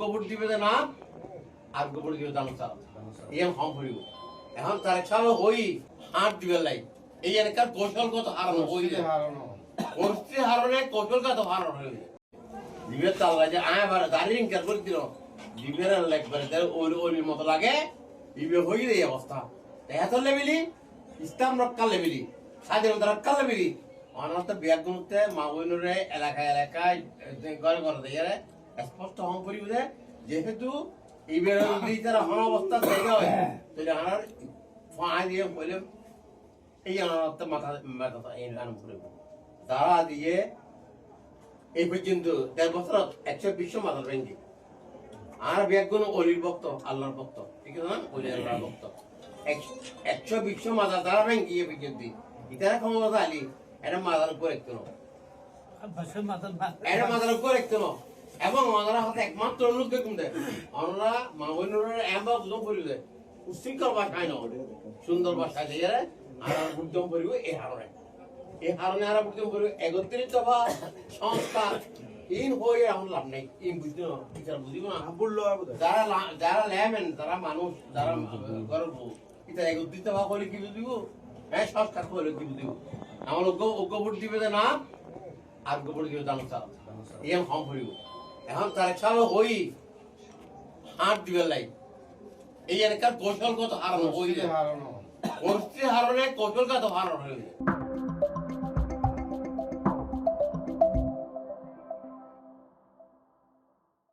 vote দিবে না আর vote দিবে দাম চাল এই হম হইব এখন তার ছাড়া হই হাত দিবে লাই এই এলাকার কৌশলগত হারানো হই পরিস্থিতি হারানো কৌশলগত হারানো হইবে দিবে চাল যে আয় বারে দাঁড়িয়ে ইনকার করে দিল দিবের লাগবে ওলির মতো লাগে দিবে হই এই অবস্থা এত লেবেলি ইসলাম রক্ষা লেবেলি স্বাধীনতা রক্ষা লেবেলি অনাথ বিয়াগুলোতে মাউনুরে এলাকায় ঘরে ঘরে দিয়ে স্পষ্ট হম করিব যে যেহেতু এইবার যদি তারা হন অবস্থা জায়গা হয় তাহলে আমার ফাঁ দিয়ে বলে এই অনাথ মাথা আরম্ভ করব তারা দিয়ে এই পর্যন্ত ১.৫ বছর ১২০ মাথার ভেঙ্গি আর বিয়াগুন অলির ভক্ত আল্লাহর ভক্ত ঠিক আছে না অলি আল্লাহর ভক্ত ১২০ মাথা তারা ভেঙ্গি এই পর্যন্ত ইতারা ক্ষমতা আলি এটা মাথার উপর একটু এটা মাথার উপর একটু এবং ওনারা হাতে একমাত্র লোক দেখুন দেয় ওনারা মামুনুরের এমবা বুঝম পড়িব দেয় উশৃঙ্খল ভাষায় না সুন্দর ভাষায় দিয়ে আর বুঝম পড়িব এই হারণে আর বুঝম পড়িব ৩১ দফা সংস্থা ইন হয়ে এখন লাভ নেই ইন বুঝতে না বিচার বুঝিব না যারা লেমেন যারা মানুষ যারা গর্ব এটা ৩১ দফা করে কি বুঝিব হ্যাঁ সংস্কার করে কি বুঝিব আমার ভোট দিবে না আর ভোট দিবে দাম চাল এই হম হইব এখন তার ছাড়া হই হাত দিবে লাই এই এলাকার কৌশলগত হারানো হইলে পরিস্থিতি হারানো কৌশলগত হারানো হইলে